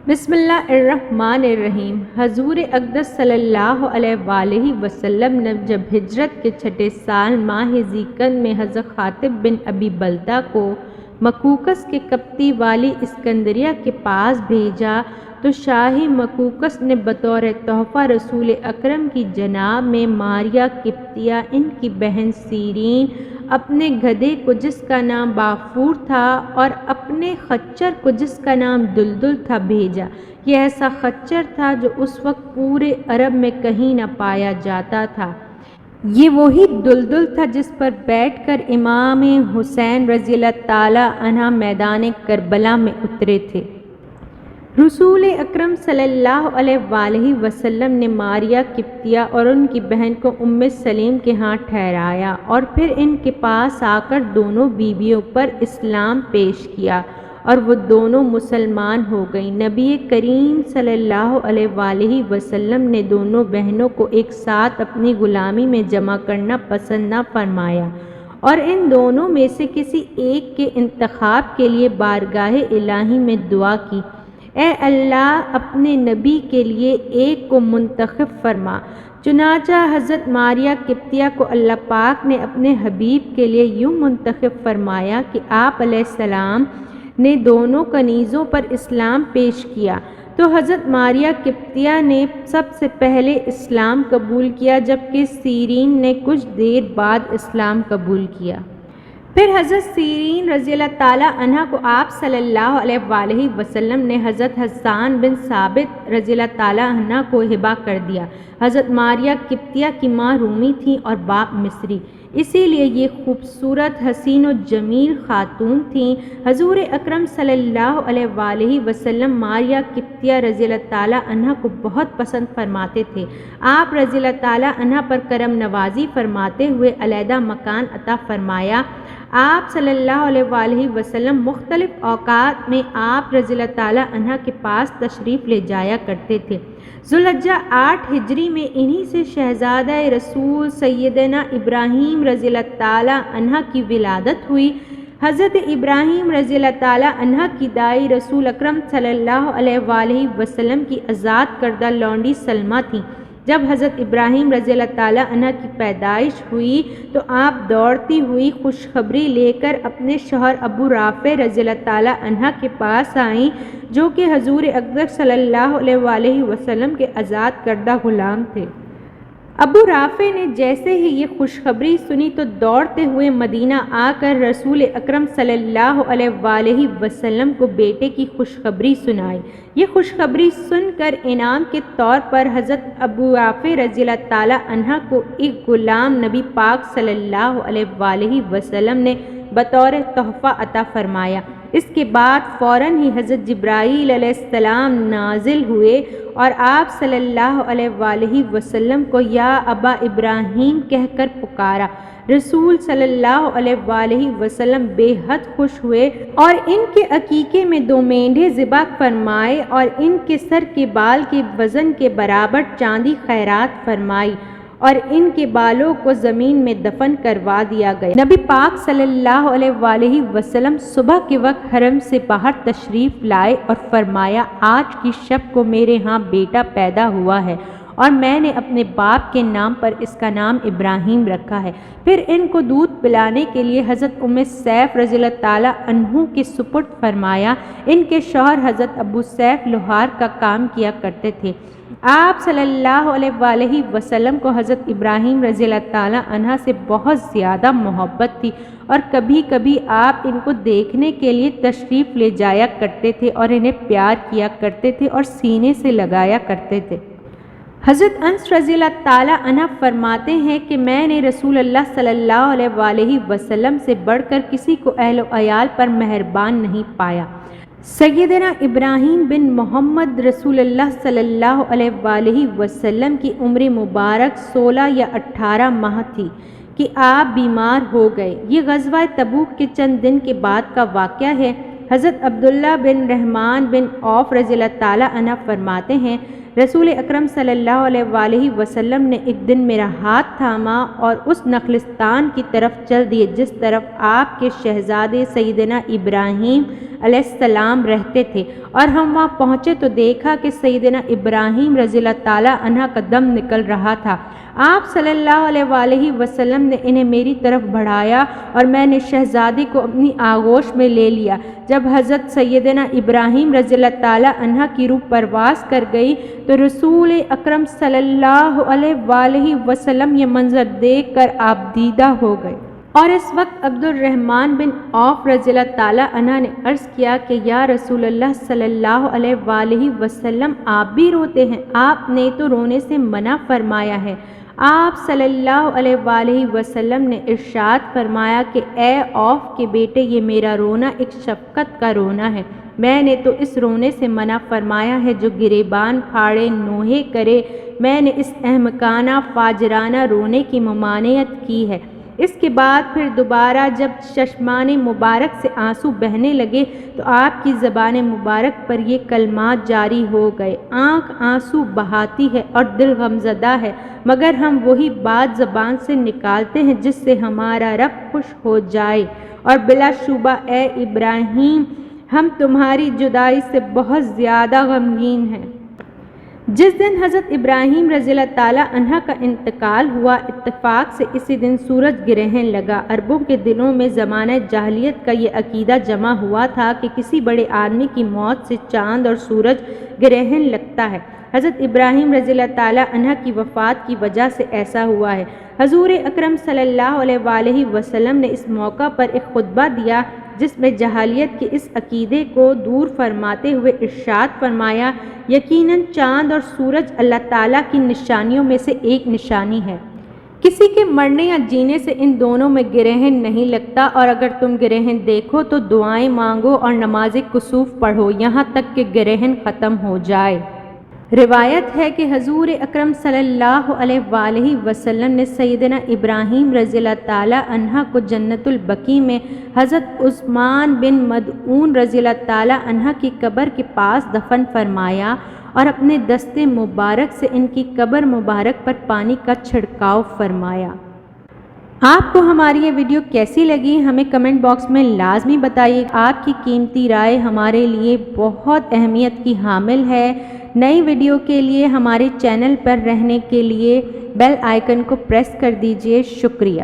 بسم اللہ الرحمن الرحیم۔ حضور اقدس صلی اللہ علیہ وآلہ وسلم نے جب ہجرت کے چھٹے سال ماہ ذی القعدہ میں حضرت خاطب بن ابی بلتہ کو مکوکس کے قبطی والی اسکندریہ کے پاس بھیجا تو شاہ مکوکس نے بطور تحفہ رسول اکرم کی جناب میں ماریہ قبطیہ، ان کی بہن سیرین، اپنے گدھے کو جس کا نام بافور تھا اور اپنے خچر کو جس کا نام دلدل تھا بھیجا۔ یہ ایسا خچر تھا جو اس وقت پورے عرب میں کہیں نہ پایا جاتا تھا۔ یہ وہی دلدل تھا جس پر بیٹھ کر امام حسین رضی اللہ تعالی عنہ میدان کربلا میں اترے تھے۔ رسول اکرم صلی اللہ علیہ وآلہ وسلم نے ماریہ قبطیہ اور ان کی بہن کو ام سلیم کے ہاں ٹھہرایا اور پھر ان کے پاس آ کر دونوں بیویوں پر اسلام پیش کیا اور وہ دونوں مسلمان ہو گئیں۔ نبی کریم صلی اللہ علیہ وآلہ وسلم نے دونوں بہنوں کو ایک ساتھ اپنی غلامی میں جمع کرنا پسند نہ فرمایا اور ان دونوں میں سے کسی ایک کے انتخاب کے لیے بارگاہ الہی میں دعا کی، اے اللہ اپنے نبی کے لیے ایک کو منتخب فرما۔ چنانچہ حضرت ماریہ قبطیہ کو اللہ پاک نے اپنے حبیب کے لیے یوں منتخب فرمایا کہ آپ علیہ السلام نے دونوں کنیزوں پر اسلام پیش کیا تو حضرت ماریہ قبطیہ نے سب سے پہلے اسلام قبول کیا، جبکہ سیرین نے کچھ دیر بعد اسلام قبول کیا۔ پھر حضرت سیرین رضی اللہ تعالی عنہ کو آپ صلی اللہ علیہ وآلہ وسلم نے حضرت حسان بن ثابت رضی اللہ تعالی عنہ کو ہبہ کر دیا۔ حضرت ماریہ قبطیہ کی ماں رومی تھیں اور باپ مصری، اسی لیے یہ خوبصورت، حسین و جمیل خاتون تھیں۔ حضور اکرم صلی اللہ علیہ وآلہ وسلم ماریہ قبطیہ رضی اللہ تعالی عنہ کو بہت پسند فرماتے تھے۔ آپ رضی اللہ تعالی عنہ پر کرم نوازی فرماتے ہوئے علیحدہ مکان عطا فرمایا۔ آپ صلی اللہ علیہ وآلہ وسلم مختلف اوقات میں آپ رضی اللہ تعالی عنہ کے پاس تشریف لے جایا کرتے تھے۔ ذوالحجہ 8 ہجری میں انہی سے شہزادہ رسول سیدنا ابراہیم رضی اللہ تعالی عنہ کی ولادت ہوئی۔ حضرت ابراہیم رضی اللہ تعالی عنہ کی دائی رسول اکرم صلی اللہ علیہ وآلہ وسلم کی آزاد کردہ لونڈی سلمہ تھیں۔ جب حضرت ابراہیم رضی اللہ تعالی عنہ کی پیدائش ہوئی تو آپ دوڑتی ہوئی خوشخبری لے کر اپنے شوہر ابو رافع رضی اللہ تعالی عنہ کے پاس آئیں، جو کہ حضور اقدس صلی اللہ علیہ وآلہ وسلم کے آزاد کردہ غلام تھے۔ ابو رافع نے جیسے ہی یہ خوشخبری سنی تو دوڑتے ہوئے مدینہ آ کر رسول اکرم صلی اللہ علیہ وآلہ وسلم کو بیٹے کی خوشخبری سنائی۔ یہ خوشخبری سن کر انعام کے طور پر حضرت ابو رافع رضی اللہ تعالی عنہ کو ایک غلام نبی پاک صلی اللہ علیہ وآلہ وسلم نے بطور تحفہ عطا فرمایا۔ اس کے بعد فوراً ہی حضرت جبرائیل علیہ السلام نازل ہوئے اور آپ صلی اللہ علیہ وآلہ وسلم کو یا ابا ابراہیم کہہ کر پکارا۔ رسول صلی اللہ علیہ وآلہ وسلم بے حد خوش ہوئے اور ان کے عقیقے میں 2 مینڈھے ذبح فرمائے اور ان کے سر کے بال کے وزن کے برابر چاندی خیرات فرمائی اور ان کے بالوں کو زمین میں دفن کروا دیا گیا۔ نبی پاک صلی اللہ علیہ وآلہ وسلم صبح کے وقت حرم سے باہر تشریف لائے اور فرمایا، آج کی شب کو میرے ہاں بیٹا پیدا ہوا ہے اور میں نے اپنے باپ کے نام پر اس کا نام ابراہیم رکھا ہے۔ پھر ان کو دودھ پلانے کے لیے حضرت ام سیف رضی اللہ تعالی عنہ کے سپرد فرمایا۔ ان کے شوہر حضرت ابو سیف لوہار کا کام کیا کرتے تھے۔ آپ صلی اللہ علیہ وآلہ وسلم کو حضرت ابراہیم رضی اللہ تعالی عنہ سے بہت زیادہ محبت تھی اور کبھی کبھی آپ ان کو دیکھنے کے لیے تشریف لے جایا کرتے تھے اور انہیں پیار کیا کرتے تھے اور سینے سے لگایا کرتے تھے۔ حضرت انس رضی اللہ تعالی عنہ فرماتے ہیں کہ میں نے رسول اللہ صلی اللہ علیہ وآلہ وسلم سے بڑھ کر کسی کو اہل و عیال پر مہربان نہیں پایا۔ سیدنا ابراہیم بن محمد رسول اللہ صلی اللہ علیہ وآلہ وسلم کی عمر مبارک 16 یا 18 ماہ تھی کہ آپ بیمار ہو گئے۔ یہ غزوہ تبوک کے چند دن کے بعد کا واقعہ ہے۔ حضرت عبداللہ بن رحمان بن عوف رضی اللہ تعالی عنہ فرماتے ہیں، رسول اکرم صلی اللہ علیہ وآلہ وسلم نے ایک دن میرا ہاتھ تھاما اور اس نخلستان کی طرف چل دیے جس طرف آپ کے شہزادے سیدنا ابراہیم علیہ السلام رہتے تھے، اور ہم وہاں پہنچے تو دیکھا کہ سیدنا ابراہیم رضی اللہ تعالیٰ عنہ کا دم نکل رہا تھا۔ آپ صلی اللہ علیہ وآلہ وسلم نے انہیں میری طرف بڑھایا اور میں نے شہزادی کو اپنی آغوش میں لے لیا۔ جب حضرت سیدنا ابراہیم رضی اللہ تعالیٰ عنہ کی روح پرواز کر گئی تو رسول اکرم صلی اللہ علیہ وآلہ وسلم یہ منظر دیکھ کر آپ دیدہ ہو گئے۔ اور اس وقت عبد الرحمن بن عوف رضی اللہ تعالیٰ عنہ نے عرض کیا کہ یا رسول اللہ صلی اللہ علیہ وآلہ وسلم، آپ بھی روتے ہیں؟ آپ نے تو رونے سے منع فرمایا ہے۔ آپ صلی اللہ علیہ وآلہ وسلم نے ارشاد فرمایا کہ اے عوف کے بیٹے، یہ میرا رونا ایک شفقت کا رونا ہے۔ میں نے تو اس رونے سے منع فرمایا ہے جو گریبان پھاڑے نوحے کرے۔ میں نے اس احمقانہ فاجرانہ رونے کی ممانعت کی ہے۔ اس کے بعد پھر دوبارہ جب چشمان مبارک سے آنسو بہنے لگے تو آپ کی زبان مبارک پر یہ کلمات جاری ہو گئے: آنکھ آنسو بہاتی ہے اور دل غمزدہ ہے، مگر ہم وہی بات زبان سے نکالتے ہیں جس سے ہمارا رب خوش ہو جائے، اور بلا شبہ اے ابراہیم، ہم تمہاری جدائی سے بہت زیادہ غمگین ہیں۔ جس دن حضرت ابراہیم رضی اللہ تعالیٰ عنہ کا انتقال ہوا، اتفاق سے اسی دن سورج گرہن لگا۔ عربوں کے دلوں میں زمانہ جاہلیت کا یہ عقیدہ جمع ہوا تھا کہ کسی بڑے آدمی کی موت سے چاند اور سورج گرہن لگتا ہے۔ حضرت ابراہیم رضی اللہ تعالیٰ عنہ کی وفات کی وجہ سے ایسا ہوا ہے۔ حضور اکرم صلی اللہ علیہ وآلہ وسلم نے اس موقع پر ایک خطبہ دیا جس میں جاہلیت کے اس عقیدے کو دور فرماتے ہوئے ارشاد فرمایا: یقیناً چاند اور سورج اللہ تعالیٰ کی نشانیوں میں سے ایک نشانی ہے۔ کسی کے مرنے یا جینے سے ان دونوں میں گرہن نہیں لگتا، اور اگر تم گرہن دیکھو تو دعائیں مانگو اور نماز کسوف پڑھو یہاں تک کہ گرہن ختم ہو جائے۔ روایت ہے کہ حضور اکرم صلی اللہ علیہ وآلہ وسلم نے سیدنا ابراہیم رضی اللہ تعالیٰ عنہ کو جنت البقیع میں حضرت عثمان بن مدعون رضی اللہ تعالیٰ عنہ کی قبر کے پاس دفن فرمایا اور اپنے دست مبارک سے ان کی قبر مبارک پر پانی کا چھڑکاؤ فرمایا۔ آپ کو ہماری یہ ویڈیو کیسی لگی ہمیں کمنٹ باکس میں لازمی بتائیے۔ آپ کی قیمتی رائے ہمارے لیے بہت اہمیت کی حامل ہے۔ نئی ویڈیو کے لیے ہمارے چینل پر رہنے کے لیے بیل آئیکن کو پریس کر دیجیے۔ شکریہ۔